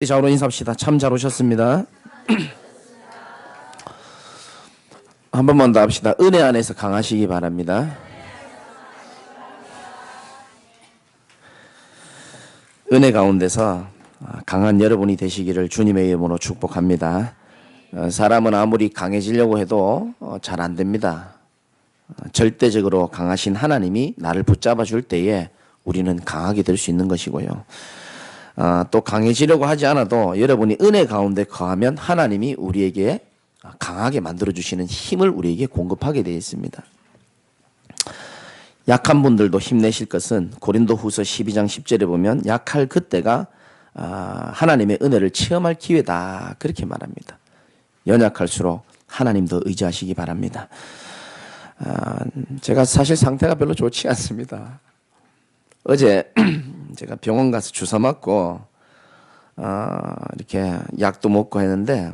자우로 인사합시다. 참 잘 오셨습니다. 한 번만 더 합시다. 은혜 안에서 강하시기 바랍니다. 은혜 가운데서 강한 여러분이 되시기를 주님의 이름으로 축복합니다. 사람은 아무리 강해지려고 해도 잘 안 됩니다. 절대적으로 강하신 하나님이 나를 붙잡아 줄 때에 우리는 강하게 될 수 있는 것이고요. 또 강해지려고 하지 않아도 여러분이 은혜 가운데 거하면 하나님이 우리에게 강하게 만들어주시는 힘을 우리에게 공급하게 되어 있습니다. 약한 분들도 힘내실 것은 고린도후서 12장 10절에 보면 약할 그때가 하나님의 은혜를 체험할 기회다 그렇게 말합니다. 연약할수록 하나님 더 의지하시기 바랍니다. 제가 사실 상태가 별로 좋지 않습니다. 어제 제가 병원 가서 주사 맞고 이렇게 약도 먹고 했는데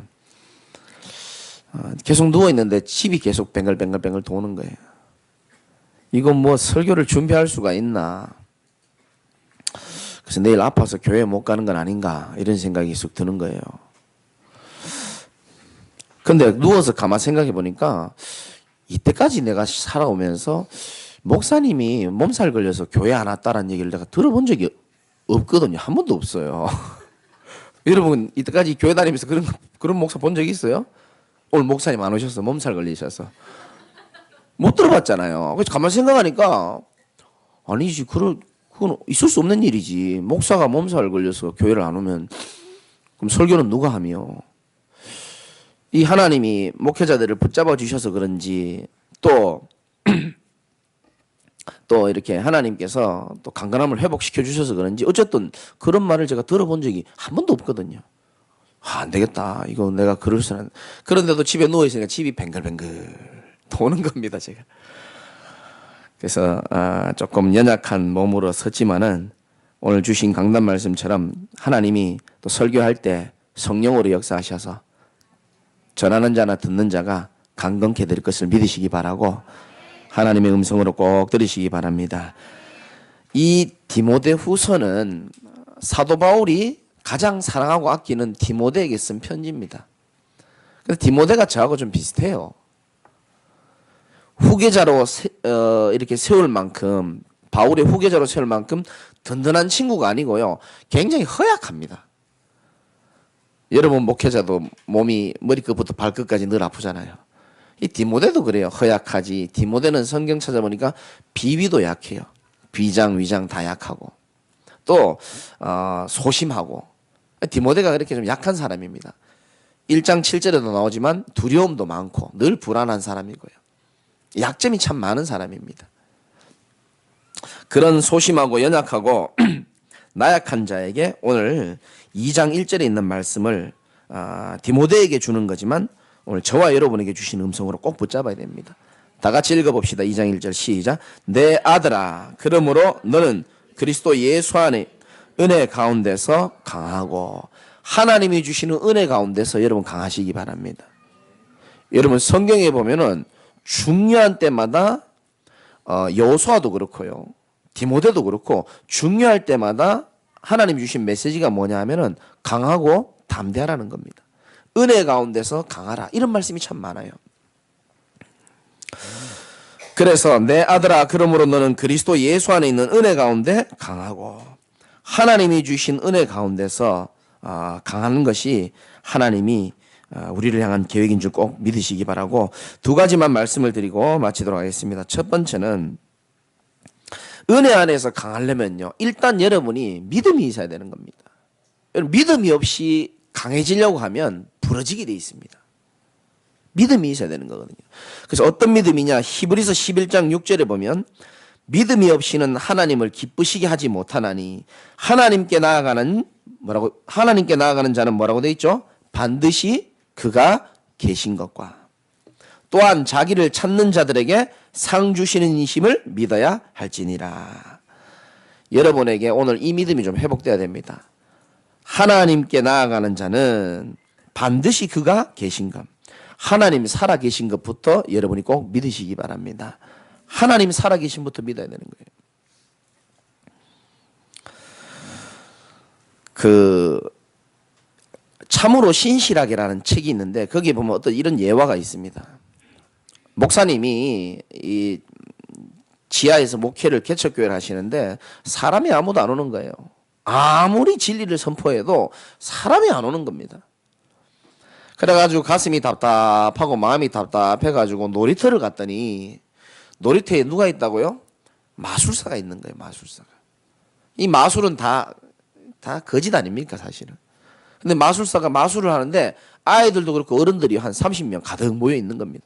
계속 누워 있는데 집이 계속 뱅글뱅글 도는 거예요. 이건 뭐 설교를 준비할 수가 있나? 그래서 내일 아파서 교회 못 가는 건 아닌가 이런 생각이 쑥 드는 거예요. 근데 누워서 가만 생각해 보니까 이때까지 내가 살아오면서 목사님이 몸살 걸려서 교회 안 왔다라는 얘기를 내가 들어본 적이 없거든요. 한 번도 없어요. 여러분 이때까지 교회 다니면서 그런 목사 본 적 있어요? 오늘 목사님 안 오셔서 몸살 걸리셔서 못 들어봤잖아요. 그래서 가만 생각하니까 아니지, 그건 있을 수 없는 일이지. 목사가 몸살 걸려서 교회를 안 오면 그럼 설교는 누가 하며? 이 하나님이 목회자들을 붙잡아 주셔서 그런지 또 이렇게 하나님께서 또 강건함을 회복시켜 주셔서 그런지 어쨌든 그런 말을 제가 들어본 적이 한 번도 없거든요. 안 되겠다. 이거 내가 그럴 수는. 그런데도 집에 누워 있으니까 집이 뱅글뱅글 도는 겁니다, 제가. 그래서 조금 연약한 몸으로 섰지만은 오늘 주신 강단 말씀처럼 하나님이 또 설교할 때 성령으로 역사하셔서 전하는 자나 듣는 자가 강건케 될 것을 믿으시기 바라고 하나님의 음성으로 꼭 들으시기 바랍니다. 이 디모데후서는 사도 바울이 가장 사랑하고 아끼는 디모데에게 쓴 편지입니다. 그래서 디모데가 저하고 좀 비슷해요. 후계자로 이렇게 세울 만큼, 바울의 후계자로 세울 만큼 든든한 친구가 아니고요. 굉장히 허약합니다. 여러분 목회자도 몸이 머리끝부터 발끝까지 늘 아프잖아요. 이 디모데도 그래요. 허약하지. 디모데는 성경 찾아보니까 비위도 약해요. 비장, 위장 다 약하고 또 소심하고. 디모데가 그렇게 좀 약한 사람입니다. 1장 7절에도 나오지만 두려움도 많고 늘 불안한 사람이고요. 약점이 참 많은 사람입니다. 그런 소심하고 연약하고 나약한 자에게 오늘 2장 1절에 있는 말씀을 디모데에게 주는 거지만 오늘 저와 여러분에게 주신 음성으로 꼭 붙잡아야 됩니다. 다 같이 읽어봅시다. 2장 1절 시작. 내 아들아, 그러므로 너는 그리스도 예수 안에 은혜 가운데서 강하고, 하나님이 주시는 은혜 가운데서 여러분 강하시기 바랍니다. 여러분 성경에 보면은 중요한 때마다 여호수아도 그렇고요, 디모데도 그렇고 중요할 때마다 하나님 주신 메시지가 뭐냐 하면은 강하고 담대하라는 겁니다. 은혜 가운데서 강하라, 이런 말씀이 참 많아요. 그래서 내 아들아, 그러므로 너는 그리스도 예수 안에 있는 은혜 가운데 강하고, 하나님이 주신 은혜 가운데서 강하는 것이 하나님이 우리를 향한 계획인 줄 꼭 믿으시기 바라고 두 가지만 말씀을 드리고 마치도록 하겠습니다. 첫 번째는 은혜 안에서 강하려면요, 일단 여러분이 믿음이 있어야 되는 겁니다. 믿음이 없이 강해지려고 하면 부러지게 돼 있습니다. 믿음이 있어야 되는 거거든요. 그래서 어떤 믿음이냐, 히브리서 11장 6절에 보면 믿음이 없이는 하나님을 기쁘시게 하지 못하나니 하나님께 나아가는 자는 뭐라고 돼 있죠? 반드시 그가 계신 것과 또한 자기를 찾는 자들에게 상 주시는 이심을 믿어야 할지니라. 여러분에게 오늘 이 믿음이 좀 회복돼야 됩니다. 하나님께 나아가는 자는 반드시 그가 계신 것, 하나님 살아계신 것부터 여러분이 꼭 믿으시기 바랍니다. 하나님 살아계신부터 믿어야 되는 거예요. 참으로 신실하게라는 책이 있는데 거기에 보면 어떤 이런 예화가 있습니다. 목사님이 이 지하에서 목회를 개척교회를 하시는데 사람이 아무도 안 오는 거예요. 아무리 진리를 선포해도 사람이 안 오는 겁니다. 그래가지고 가슴이 답답하고 마음이 답답해가지고 놀이터를 갔더니 놀이터에 누가 있다고요? 마술사가 있는 거예요. 마술사가. 이 마술은 다 거짓 아닙니까 사실은. 근데 마술사가 마술을 하는데 아이들도 그렇고 어른들이 한 30명 가득 모여 있는 겁니다.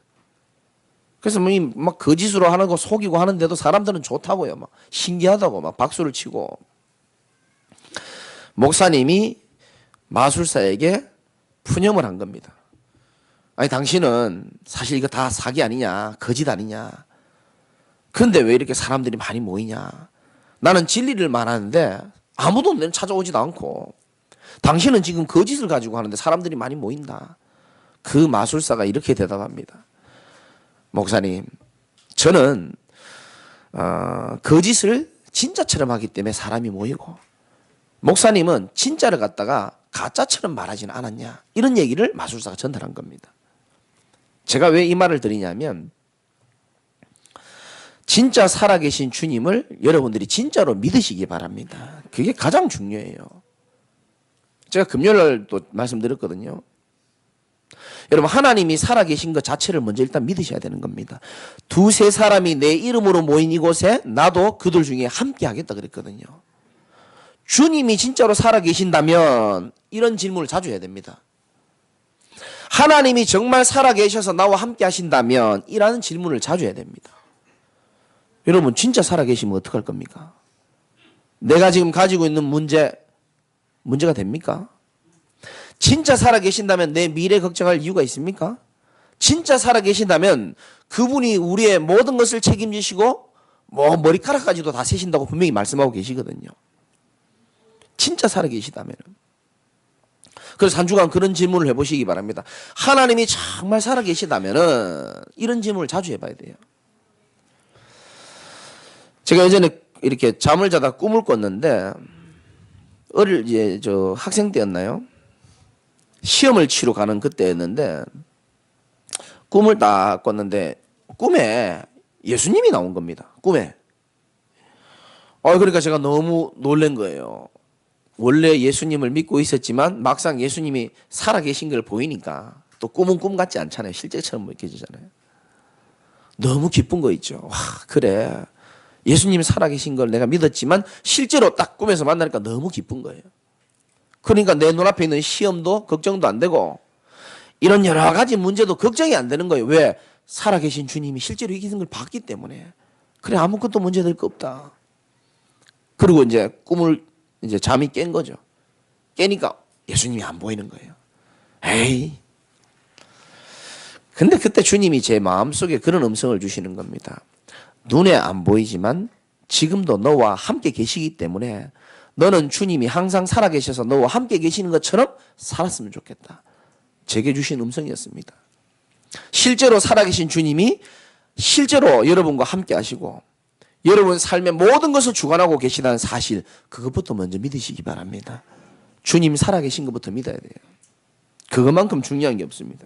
그래서 막 거짓으로 하는 거 속이고 하는데도 사람들은 좋다고요. 막 신기하다고 막 박수를 치고. 목사님이 마술사에게 푸념을 한 겁니다. 아니 당신은 사실 이거 다 사기 아니냐, 거짓 아니냐. 그런데 왜 이렇게 사람들이 많이 모이냐. 나는 진리를 말하는데 아무도 내는 찾아오지도 않고 당신은 지금 거짓을 가지고 하는데 사람들이 많이 모인다. 그 마술사가 이렇게 대답합니다. 목사님, 저는 거짓을 진짜처럼 하기 때문에 사람이 모이고 목사님은 진짜를 갖다가 가짜처럼 말하지는 않았냐. 이런 얘기를 마술사가 전달한 겁니다. 제가 왜 이 말을 드리냐면 진짜 살아계신 주님을 여러분들이 진짜로 믿으시기 바랍니다. 그게 가장 중요해요. 제가 금요일날도 말씀드렸거든요. 여러분 하나님이 살아계신 것 자체를 먼저 일단 믿으셔야 되는 겁니다. 두세 사람이 내 이름으로 모인 이곳에 나도 그들 중에 함께 하겠다 그랬거든요. 주님이 진짜로 살아계신다면 이런 질문을 자주 해야 됩니다. 하나님이 정말 살아계셔서 나와 함께 하신다면 이라는 질문을 자주 해야 됩니다. 여러분 진짜 살아계시면 어떡할 겁니까? 내가 지금 가지고 있는 문제가 됩니까? 진짜 살아계신다면 내 미래 걱정할 이유가 있습니까? 진짜 살아계신다면 그분이 우리의 모든 것을 책임지시고 머리카락까지도 다 세신다고 분명히 말씀하고 계시거든요. 진짜 살아계시다면. 그래서 한 주간 그런 질문을 해보시기 바랍니다. 하나님이 정말 살아계시다면 이런 질문을 자주 해봐야 돼요. 제가 예전에 이렇게 잠을 자다 꿈을 꿨는데 이제 학생 때였나요? 시험을 치러 가는 그때였는데 꿈을 딱 꿨는데 꿈에 예수님이 나온 겁니다. 꿈에. 그러니까 제가 너무 놀란 거예요. 원래 예수님을 믿고 있었지만 막상 예수님이 살아계신 걸 보이니까 또 꿈은 꿈 같지 않잖아요. 실제처럼 느껴지잖아요. 너무 기쁜 거 있죠. 와, 그래. 예수님이 살아계신 걸 내가 믿었지만 실제로 딱 꿈에서 만나니까 너무 기쁜 거예요. 그러니까 내 눈앞에 있는 시험도 걱정도 안 되고 이런 여러 가지 문제도 걱정이 안 되는 거예요. 왜? 살아계신 주님이 실제로 이기는 걸 봤기 때문에. 그래, 아무것도 문제될 거 없다. 그리고 이제 잠이 깬 거죠. 깨니까 예수님이 안 보이는 거예요. 에이. 근데 그때 주님이 제 마음속에 그런 음성을 주시는 겁니다. 눈에 안 보이지만 지금도 너와 함께 계시기 때문에 너는 주님이 항상 살아계셔서 너와 함께 계시는 것처럼 살았으면 좋겠다. 제게 주신 음성이었습니다. 실제로 살아계신 주님이 실제로 여러분과 함께 하시고 여러분 삶의 모든 것을 주관하고 계시다는 사실, 그것부터 먼저 믿으시기 바랍니다. 주님 살아계신 것부터 믿어야 돼요. 그것만큼 중요한 게 없습니다.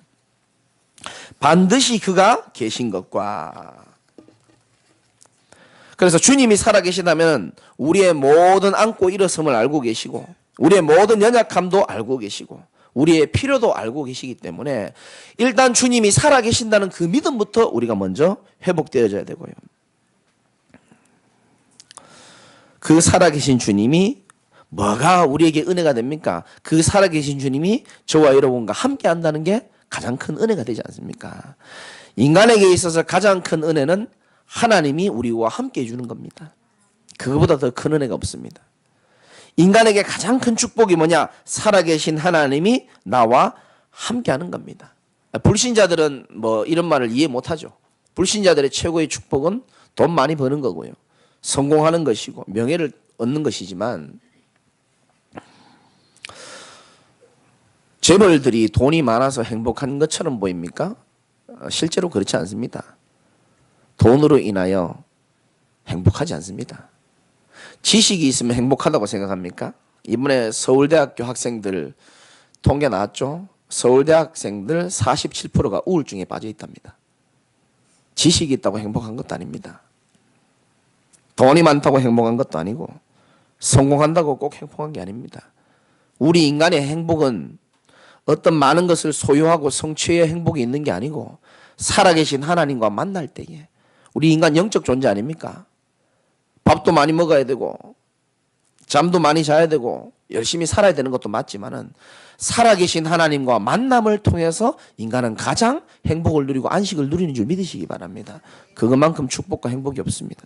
반드시 그가 계신 것과, 그래서 주님이 살아계시다면 우리의 모든 안고 일어섬을 알고 계시고 우리의 모든 연약함도 알고 계시고 우리의 필요도 알고 계시기 때문에 일단 주님이 살아계신다는 그 믿음부터 우리가 먼저 회복되어져야 되고요. 그 살아계신 주님이 뭐가 우리에게 은혜가 됩니까? 그 살아계신 주님이 저와 여러분과 함께 한다는 게 가장 큰 은혜가 되지 않습니까? 인간에게 있어서 가장 큰 은혜는 하나님이 우리와 함께 해주는 겁니다. 그거보다 더 큰 은혜가 없습니다. 인간에게 가장 큰 축복이 뭐냐? 살아계신 하나님이 나와 함께 하는 겁니다. 불신자들은 이런 말을 이해 못하죠. 불신자들의 최고의 축복은 돈 많이 버는 거고요. 성공하는 것이고 명예를 얻는 것이지만 재벌들이 돈이 많아서 행복한 것처럼 보입니까? 실제로 그렇지 않습니다. 돈으로 인하여 행복하지 않습니다. 지식이 있으면 행복하다고 생각합니까? 이번에 서울대학교 학생들 통계 나왔죠? 서울대학생들 47%가 우울증에 빠져 있답니다. 지식이 있다고 행복한 것도 아닙니다. 돈이 많다고 행복한 것도 아니고 성공한다고 꼭 행복한 게 아닙니다. 우리 인간의 행복은 어떤 많은 것을 소유하고 성취의 행복이 있는 게 아니고 살아계신 하나님과 만날 때에 우리 인간 영적 존재 아닙니까? 밥도 많이 먹어야 되고 잠도 많이 자야 되고 열심히 살아야 되는 것도 맞지만은 살아계신 하나님과 만남을 통해서 인간은 가장 행복을 누리고 안식을 누리는 줄 믿으시기 바랍니다. 그것만큼 축복과 행복이 없습니다.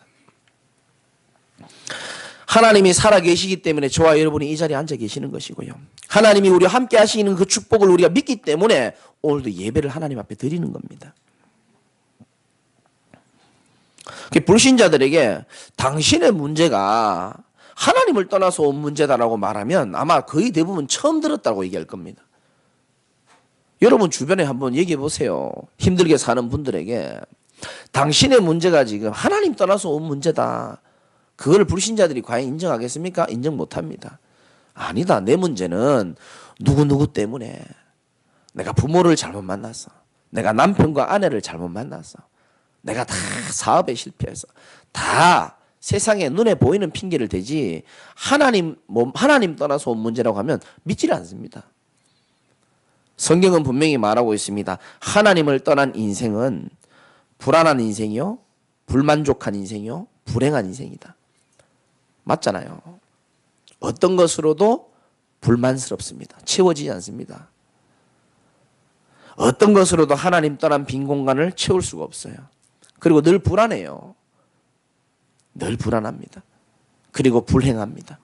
하나님이 살아계시기 때문에 저와 여러분이 이 자리에 앉아 계시는 것이고요. 하나님이 우리와 함께 하시는 그 축복을 우리가 믿기 때문에 오늘도 예배를 하나님 앞에 드리는 겁니다. 불신자들에게 당신의 문제가 하나님을 떠나서 온 문제다라고 말하면 아마 거의 대부분 처음 들었다고 얘기할 겁니다. 여러분 주변에 한번 얘기해 보세요. 힘들게 사는 분들에게 당신의 문제가 지금 하나님 떠나서 온 문제다. 그걸 불신자들이 과연 인정하겠습니까? 인정 못합니다. 아니다. 내 문제는 누구누구 때문에 내가 부모를 잘못 만났어. 내가 남편과 아내를 잘못 만났어. 내가 다 사업에 실패해서 다 세상에 눈에 보이는 핑계를 대지 하나님 떠나서 온 문제라고 하면 믿지를 않습니다. 성경은 분명히 말하고 있습니다. 하나님을 떠난 인생은 불안한 인생이요, 불만족한 인생이요, 불행한 인생이다. 맞잖아요. 어떤 것으로도 불만스럽습니다. 채워지지 않습니다. 어떤 것으로도 하나님 떠난 빈 공간을 채울 수가 없어요. 그리고 늘 불안해요. 늘 불안합니다. 그리고 불행합니다.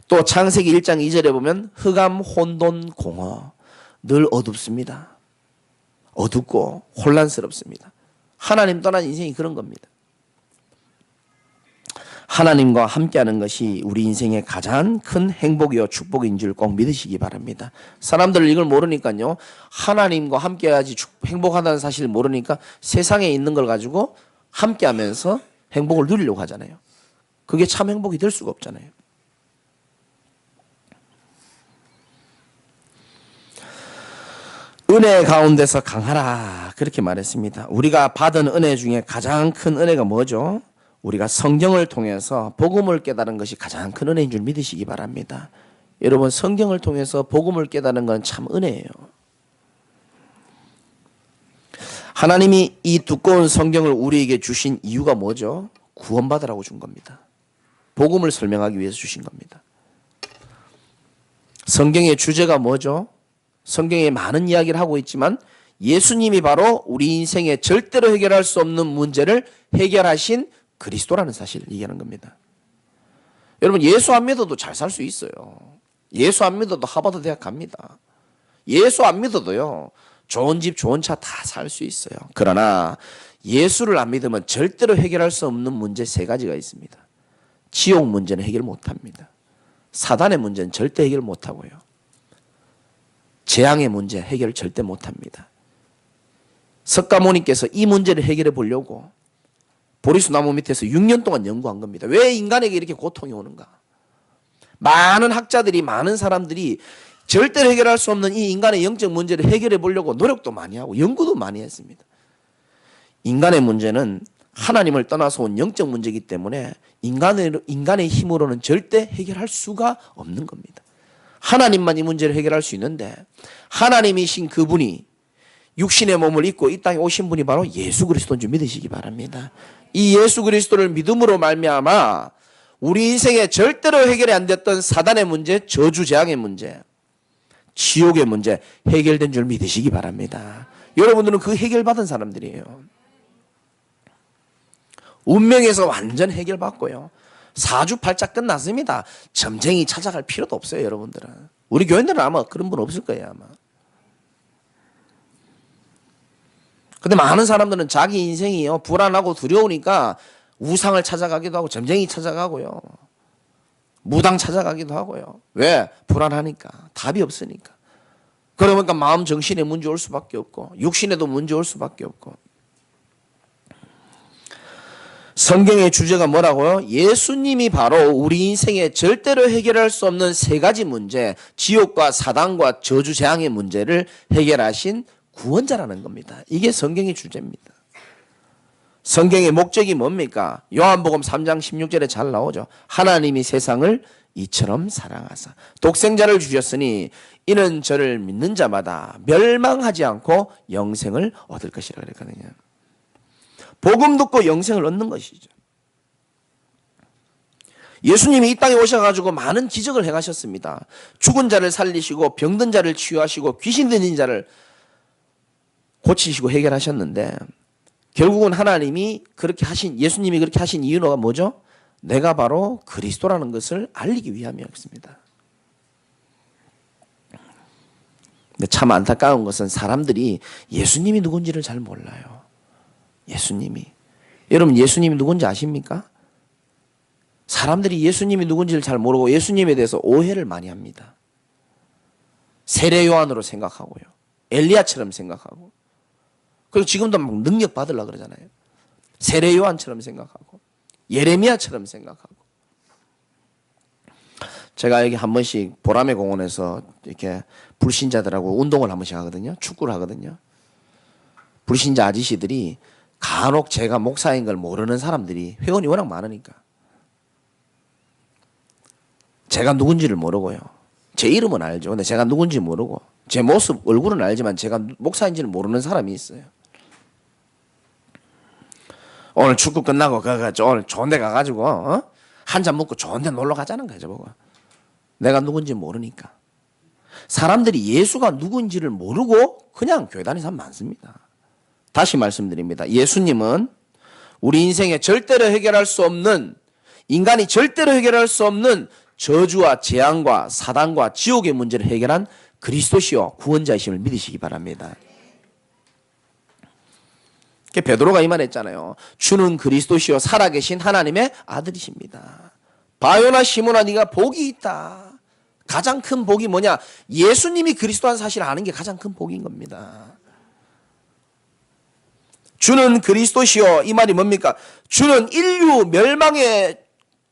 또 창세기 1장 2절에 보면 흑암 혼돈 공허, 늘 어둡습니다. 어둡고 혼란스럽습니다. 하나님 떠난 인생이 그런 겁니다. 하나님과 함께하는 것이 우리 인생의 가장 큰 행복이요 축복인 줄 꼭 믿으시기 바랍니다. 사람들은 이걸 모르니까요. 하나님과 함께해야지 행복하다는 사실을 모르니까 세상에 있는 걸 가지고 함께하면서 행복을 누리려고 하잖아요. 그게 참 행복이 될 수가 없잖아요. 은혜 가운데서 강하라 그렇게 말했습니다. 우리가 받은 은혜 중에 가장 큰 은혜가 뭐죠? 우리가 성경을 통해서 복음을 깨달은 것이 가장 큰 은혜인 줄 믿으시기 바랍니다. 여러분 성경을 통해서 복음을 깨달은 건 참 은혜예요. 하나님이 이 두꺼운 성경을 우리에게 주신 이유가 뭐죠? 구원받으라고 준 겁니다. 복음을 설명하기 위해서 주신 겁니다. 성경의 주제가 뭐죠? 성경에 많은 이야기를 하고 있지만 예수님이 바로 우리 인생에 절대로 해결할 수 없는 문제를 해결하신 그리스도라는 사실을 얘기하는 겁니다. 여러분 예수 안 믿어도 잘 살 수 있어요. 예수 안 믿어도 하버드 대학 갑니다. 예수 안 믿어도요. 좋은 집 좋은 차 다 살 수 있어요. 그러나 예수를 안 믿으면 절대로 해결할 수 없는 문제 세 가지가 있습니다. 지옥 문제는 해결 못합니다. 사단의 문제는 절대 해결 못하고요. 재앙의 문제 해결 절대 못합니다. 석가모니께서 이 문제를 해결해 보려고 보리수 나무 밑에서 6년 동안 연구한 겁니다. 왜 인간에게 이렇게 고통이 오는가? 많은 학자들이 많은 사람들이 절대로 해결할 수 없는 이 인간의 영적 문제를 해결해 보려고 노력도 많이 하고 연구도 많이 했습니다. 인간의 문제는 하나님을 떠나서 온 영적 문제이기 때문에 인간의 힘으로는 절대 해결할 수가 없는 겁니다. 하나님만 이 문제를 해결할 수 있는데 하나님이신 그분이 육신의 몸을 입고 이 땅에 오신 분이 바로 예수 그리스도인 줄 믿으시기 바랍니다. 이 예수 그리스도를 믿음으로 말미암아 우리 인생에 절대로 해결이 안 됐던 사단의 문제, 저주 재앙의 문제, 지옥의 문제 해결된 줄 믿으시기 바랍니다. 여러분들은 그 해결받은 사람들이에요. 운명에서 완전 해결받고요. 사주팔자 끝났습니다. 점쟁이 찾아갈 필요도 없어요. 여러분들은. 우리 교인들은 아마 그런 분 없을 거예요. 아마. 근데 많은 사람들은 자기 인생이요 불안하고 두려우니까 우상을 찾아가기도 하고 점쟁이 찾아가고요. 무당 찾아가기도 하고요. 왜? 불안하니까. 답이 없으니까. 그러니까 마음 정신에 문제 올 수밖에 없고 육신에도 문제 올 수밖에 없고. 성경의 주제가 뭐라고요? 예수님이 바로 우리 인생에 절대로 해결할 수 없는 세 가지 문제, 지옥과 사단과 저주 재앙의 문제를 해결하신 구원자라는 겁니다. 이게 성경의 주제입니다. 성경의 목적이 뭡니까? 요한복음 3장 16절에 잘 나오죠. 하나님이 세상을 이처럼 사랑하사 독생자를 주셨으니 이는 저를 믿는 자마다 멸망하지 않고 영생을 얻을 것이라 그랬거든요. 복음 듣고 영생을 얻는 것이죠. 예수님이 이 땅에 오셔가지고 많은 기적을 행하셨습니다. 죽은 자를 살리시고 병든 자를 치유하시고 귀신 들린 자를 고치시고 해결하셨는데 결국은 하나님이 그렇게 하신, 예수님이 그렇게 하신 이유가 뭐죠? 내가 바로 그리스도라는 것을 알리기 위함이었습니다. 근데 참 안타까운 것은 사람들이 예수님이 누군지를 잘 몰라요. 예수님이. 여러분 예수님이 누군지 아십니까? 사람들이 예수님이 누군지를 잘 모르고 예수님에 대해서 오해를 많이 합니다. 세례 요한으로 생각하고요. 엘리야처럼 생각하고. 그리고 지금도 막 능력 받으려고 그러잖아요. 세례 요한처럼 생각하고 예레미야처럼 생각하고. 제가 여기 한 번씩 보라매 공원에서 이렇게 불신자들하고 운동을 한 번씩 하거든요. 축구를 하거든요. 불신자 아저씨들이 간혹 제가 목사인 걸 모르는 사람들이 회원이 워낙 많으니까 제가 누군지를 모르고요. 제 이름은 알죠. 근데 제가 누군지 모르고 제 모습, 얼굴은 알지만 제가 목사인지는 모르는 사람이 있어요. 오늘 축구 끝나고 오늘 좋은 데 가가지고 한 잔 먹고 좋은 데 놀러 가자는 거죠. 보고. 내가 누군지 모르니까. 사람들이 예수가 누군지를 모르고 그냥 교회 다니는 사람 많습니다. 다시 말씀드립니다. 예수님은 우리 인생에 절대로 해결할 수 없는, 인간이 절대로 해결할 수 없는 저주와 재앙과 사단과 지옥의 문제를 해결한 그리스도시요 구원자이심을 믿으시기 바랍니다. 베드로가 이 말 했잖아요. 주는 그리스도시요 살아계신 하나님의 아들이십니다. 바요나 시몬아 네가 복이 있다. 가장 큰 복이 뭐냐? 예수님이 그리스도한 사실을 아는 게 가장 큰 복인 겁니다. 주는 그리스도시요, 이 말이 뭡니까? 주는 인류 멸망의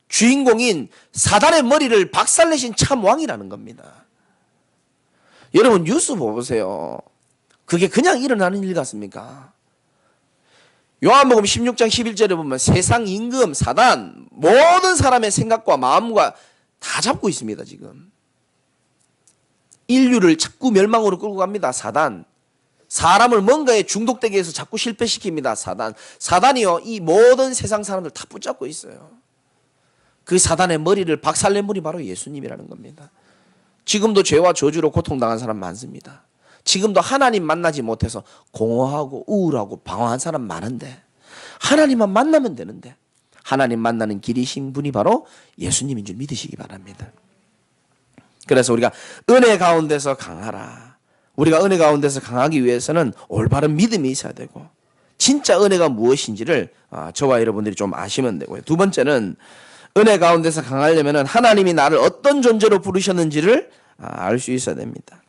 주인공인 사단의 머리를 박살내신 참 왕이라는 겁니다. 여러분 뉴스 보세요. 그게 그냥 일어나는 일 같습니까? 요한복음 16장 11절에 보면 세상 임금 사단 모든 사람의 생각과 마음과 다 잡고 있습니다. 지금 인류를 자꾸 멸망으로 끌고 갑니다. 사단. 사람을 뭔가에 중독되게 해서 자꾸 실패시킵니다. 사단이요 이 모든 세상 사람들 다 붙잡고 있어요. 그 사단의 머리를 박살낸 분이 바로 예수님이라는 겁니다. 지금도 죄와 저주로 고통당한 사람 많습니다. 지금도 하나님 만나지 못해서 공허하고 우울하고 방황한 사람 많은데 하나님만 만나면 되는데 하나님 만나는 길이신 분이 바로 예수님인 줄 믿으시기 바랍니다. 그래서 우리가 은혜 가운데서 강하라. 우리가 은혜 가운데서 강하기 위해서는 올바른 믿음이 있어야 되고 진짜 은혜가 무엇인지를 저와 여러분들이 좀 아시면 되고요. 두 번째는 은혜 가운데서 강하려면 하나님이 나를 어떤 존재로 부르셨는지를 알 수 있어야 됩니다.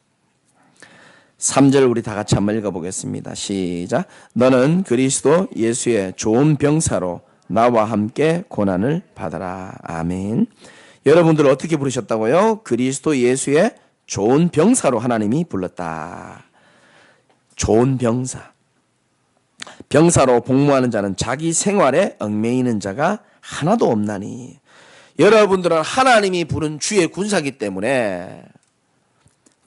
3절 우리 다 같이 한번 읽어보겠습니다. 시작. 너는 그리스도 예수의 좋은 병사로 나와 함께 고난을 받아라. 아멘. 여러분들 어떻게 부르셨다고요? 그리스도 예수의 좋은 병사로 하나님이 불렀다. 좋은 병사. 병사로 복무하는 자는 자기 생활에 얽매이는 자가 하나도 없나니. 여러분들은 하나님이 부른 주의 군사기 때문에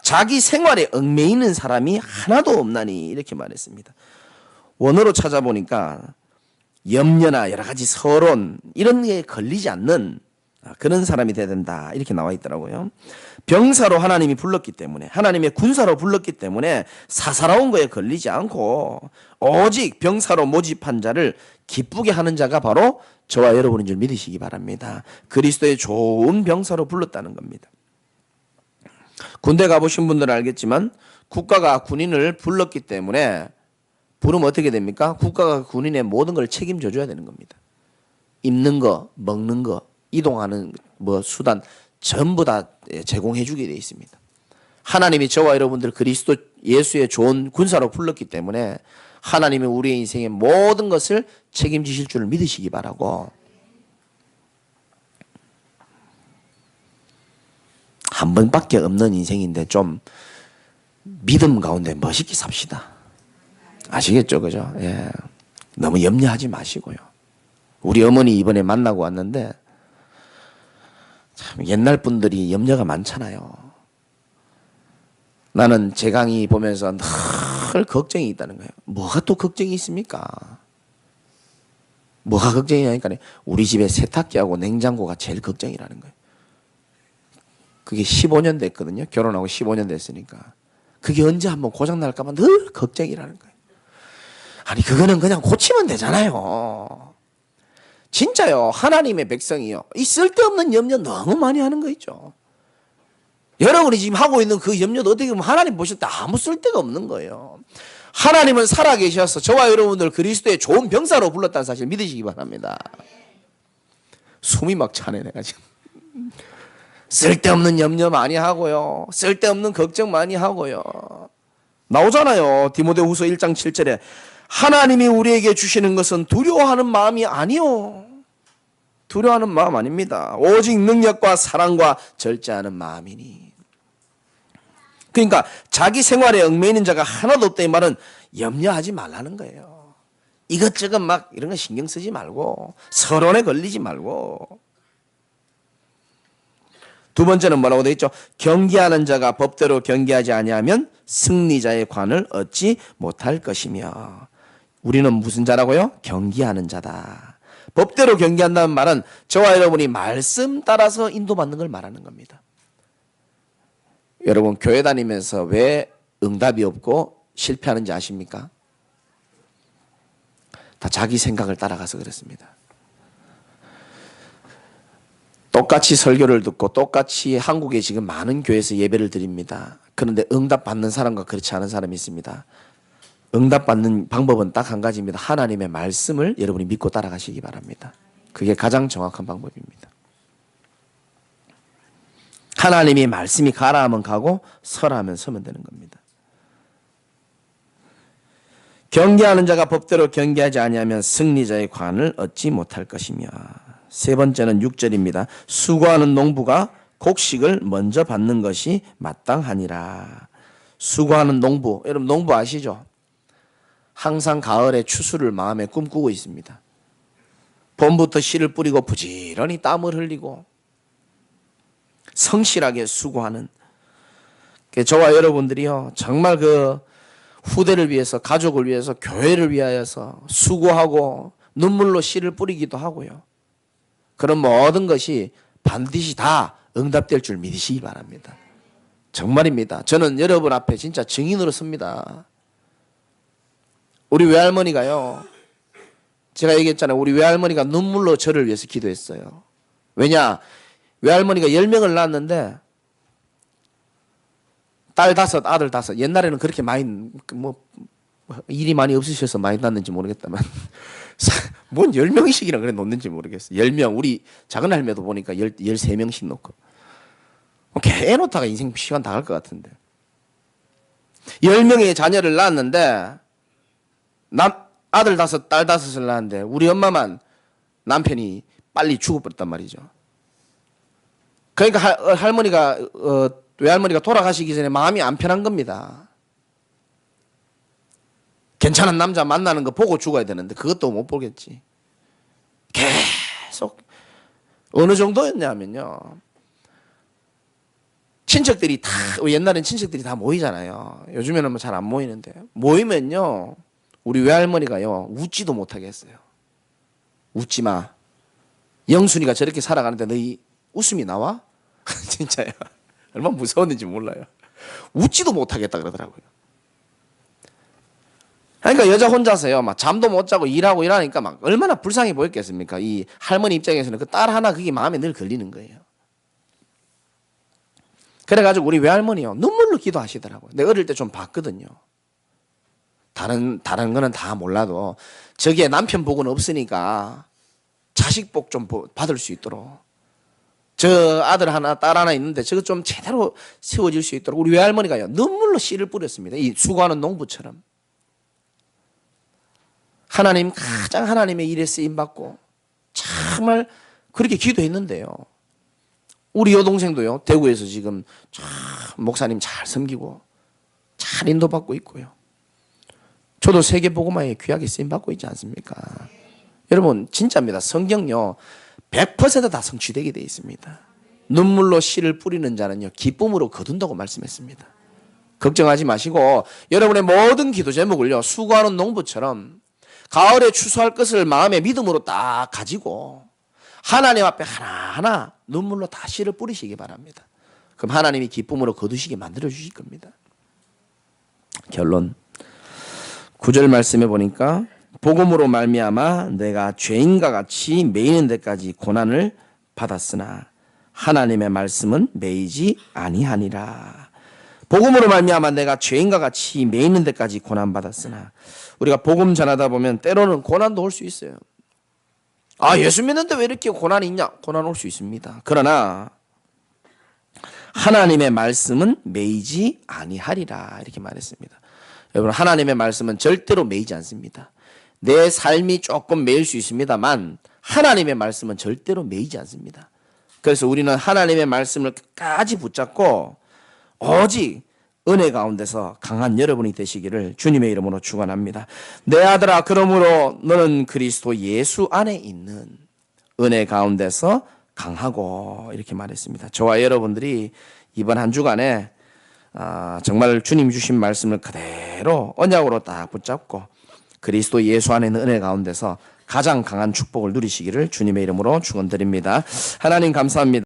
자기 생활에 얽매이는 사람이 하나도 없나니 이렇게 말했습니다. 원어로 찾아보니까 염려나 여러 가지 서론 이런 게 걸리지 않는 그런 사람이 돼야 된다 이렇게 나와 있더라고요. 병사로 하나님이 불렀기 때문에 하나님의 군사로 불렀기 때문에 사사로운 거에 걸리지 않고 오직 병사로 모집한 자를 기쁘게 하는 자가 바로 저와 여러분인 줄 믿으시기 바랍니다. 그리스도의 좋은 병사로 불렀다는 겁니다. 군대 가보신 분들은 알겠지만 국가가 군인을 불렀기 때문에 부르면 어떻게 됩니까? 국가가 군인의 모든 걸 책임져 줘야 되는 겁니다. 입는 거, 먹는 거, 이동하는 수단 전부 다 제공해 주게 되어 있습니다. 하나님이 저와 여러분들 그리스도 예수의 좋은 군사로 불렀기 때문에 하나님이 우리의 인생의 모든 것을 책임지실 줄을 믿으시기 바라고, 한 번밖에 없는 인생인데 좀 믿음 가운데 멋있게 삽시다. 아시겠죠? 그죠? 예. 너무 염려하지 마시고요. 우리 어머니 이번에 만나고 왔는데 참 옛날 분들이 염려가 많잖아요. 나는 제 강의 보면서 늘 걱정이 있다는 거예요. 뭐가 또 걱정이 있습니까? 뭐가 걱정이냐니까 우리 집에 세탁기하고 냉장고가 제일 걱정이라는 거예요. 그게 15년 됐거든요. 결혼하고 15년 됐으니까. 그게 언제 한번 고장 날까 봐 늘 걱정이라는 거예요. 아니 그거는 그냥 고치면 되잖아요. 진짜요. 하나님의 백성이요. 이 쓸데없는 염려 너무 많이 하는 거 있죠. 여러분이 지금 하고 있는 그 염려도 어떻게 보면 하나님 보실 때 아무 쓸데가 없는 거예요. 하나님은 살아계셔서 저와 여러분들 그리스도의 좋은 병사로 불렀다는 사실 믿으시기 바랍니다. 숨이 막 차네 내가 지금. 쓸데없는 염려 많이 하고요. 쓸데없는 걱정 많이 하고요. 나오잖아요. 디모데후서 1장 7절에 하나님이 우리에게 주시는 것은 두려워하는 마음이 아니요. 두려워하는 마음 아닙니다. 오직 능력과 사랑과 절제하는 마음이니. 그러니까 자기 생활에 얽매이는 자가 하나도 없다 이 말은 염려하지 말라는 거예요. 이것저것 막 이런 거 신경 쓰지 말고 서론에 걸리지 말고. 두 번째는 뭐라고 되어 있죠? 경계하는 자가 법대로 경계하지 아니하면 승리자의 관을 얻지 못할 것이며. 우리는 무슨 자라고요? 경계하는 자다. 법대로 경계한다는 말은 저와 여러분이 말씀 따라서 인도받는 걸 말하는 겁니다. 여러분 교회 다니면서 왜 응답이 없고 실패하는지 아십니까? 다 자기 생각을 따라가서 그렇습니다. 똑같이 설교를 듣고 똑같이 한국에 지금 많은 교회에서 예배를 드립니다. 그런데 응답 받는 사람과 그렇지 않은 사람이 있습니다. 응답 받는 방법은 딱 한 가지입니다. 하나님의 말씀을 여러분이 믿고 따라가시기 바랍니다. 그게 가장 정확한 방법입니다. 하나님이 말씀이 가라 하면 가고 서라 하면 서면 되는 겁니다. 경계하는 자가 법대로 경계하지 아니하면 승리자의 관을 얻지 못할 것이며. 세 번째는 6절입니다. 수고하는 농부가 곡식을 먼저 받는 것이 마땅하니라. 수고하는 농부, 여러분 농부 아시죠? 항상 가을에 추수를 마음에 꿈꾸고 있습니다. 봄부터 씨를 뿌리고 부지런히 땀을 흘리고 성실하게 수고하는, 저와 여러분들이요 정말 그 후대를 위해서, 가족을 위해서, 교회를 위하여서 수고하고 눈물로 씨를 뿌리기도 하고요. 그런 모든 것이 반드시 다 응답될 줄 믿으시기 바랍니다. 정말입니다. 저는 여러분 앞에 진짜 증인으로 섭니다. 우리 외할머니가요, 제가 얘기했잖아요. 우리 외할머니가 눈물로 저를 위해서 기도했어요. 왜냐? 외할머니가 10명을 낳았는데 딸 5, 아들 5. 옛날에는 그렇게 많이 일이 많이 없으셔서 많이 낳는지 모르겠다만 뭔 10명씩이나 그래 놓는지 모르겠어요. 10명. 우리 작은 할매도 보니까 13명씩 놓고. 개 놓다가 인생 시간 다 갈 것 같은데. 10명의 자녀를 낳았는데 아들 5, 딸 5을 낳았는데 우리 엄마만 남편이 빨리 죽어버렸단 말이죠. 그러니까 외할머니가 돌아가시기 전에 마음이 안 편한 겁니다. 괜찮은 남자 만나는 거 보고 죽어야 되는데 그것도 못 보겠지. 계속 어느 정도였냐면요. 친척들이 다, 옛날엔 친척들이 다 모이잖아요. 요즘에는 뭐 잘 안 모이는데 모이면요 우리 외할머니가요 웃지도 못하게 했어요. 웃지 마. 영순이가 저렇게 살아가는데 너희 웃음이 나와? 진짜요. 얼마나 무서웠는지 몰라요. 웃지도 못하겠다 그러더라고요. 그러니까 여자 혼자서요 막 잠도 못 자고 일하고 이러니까 막 얼마나 불쌍해 보였겠습니까? 이 할머니 입장에서는 그 딸 하나 그게 마음에 늘 걸리는 거예요. 그래가지고 우리 외할머니요 눈물로 기도하시더라고요. 내가 어릴 때 좀 봤거든요. 다른 거는 다 몰라도 저기에 남편 복은 없으니까 자식 복 좀 받을 수 있도록, 저 아들 하나 딸 하나 있는데 저거 좀 제대로 세워질 수 있도록 우리 외할머니가요 눈물로 씨를 뿌렸습니다. 이 수고하는 농부처럼. 가장 하나님의 일에 쓰임받고 정말 그렇게 기도했는데요. 우리 여동생도요, 대구에서 지금 참 목사님 잘 섬기고 잘 인도받고 있고요. 저도 세계복음화에 귀하게 쓰임받고 있지 않습니까? 여러분 진짜입니다. 성경요 100%다 성취되게 되어 있습니다. 눈물로 씨를 뿌리는 자는요 기쁨으로 거둔다고 말씀했습니다. 걱정하지 마시고 여러분의 모든 기도 제목을요 수고하는 농부처럼 가을에 추수할 것을 마음의 믿음으로 딱 가지고 하나님 앞에 하나하나 눈물로 다 씨를 뿌리시기 바랍니다. 그럼 하나님이 기쁨으로 거두시게 만들어 주실 겁니다. 결론 9절 말씀해 보니까 복음으로 말미암아 내가 죄인과 같이 매이는 데까지 고난을 받았으나 하나님의 말씀은 매이지 아니하니라. 복음으로 말미암아 내가 죄인과 같이 매이는 데까지 고난 받았으나, 우리가 복음 전하다 보면 때로는 고난도 올 수 있어요. 예수 믿는데 왜 이렇게 고난이 있냐? 고난 올 수 있습니다. 그러나 하나님의 말씀은 매이지 아니하리라 이렇게 말했습니다. 여러분 하나님의 말씀은 절대로 매이지 않습니다. 내 삶이 조금 매일 수 있습니다만 하나님의 말씀은 절대로 매이지 않습니다. 그래서 우리는 하나님의 말씀을 끝까지 붙잡고 오직 은혜 가운데서 강한 여러분이 되시기를 주님의 이름으로 축원합니다. 내 아들아, 그러므로 너는 그리스도 예수 안에 있는 은혜 가운데서 강하고 이렇게 말했습니다. 저와 여러분들이 이번 한 주간에 정말 주님 주신 말씀을 그대로 언약으로 딱 붙잡고 그리스도 예수 안에 있는 은혜 가운데서 가장 강한 축복을 누리시기를 주님의 이름으로 축원드립니다. 하나님 감사합니다.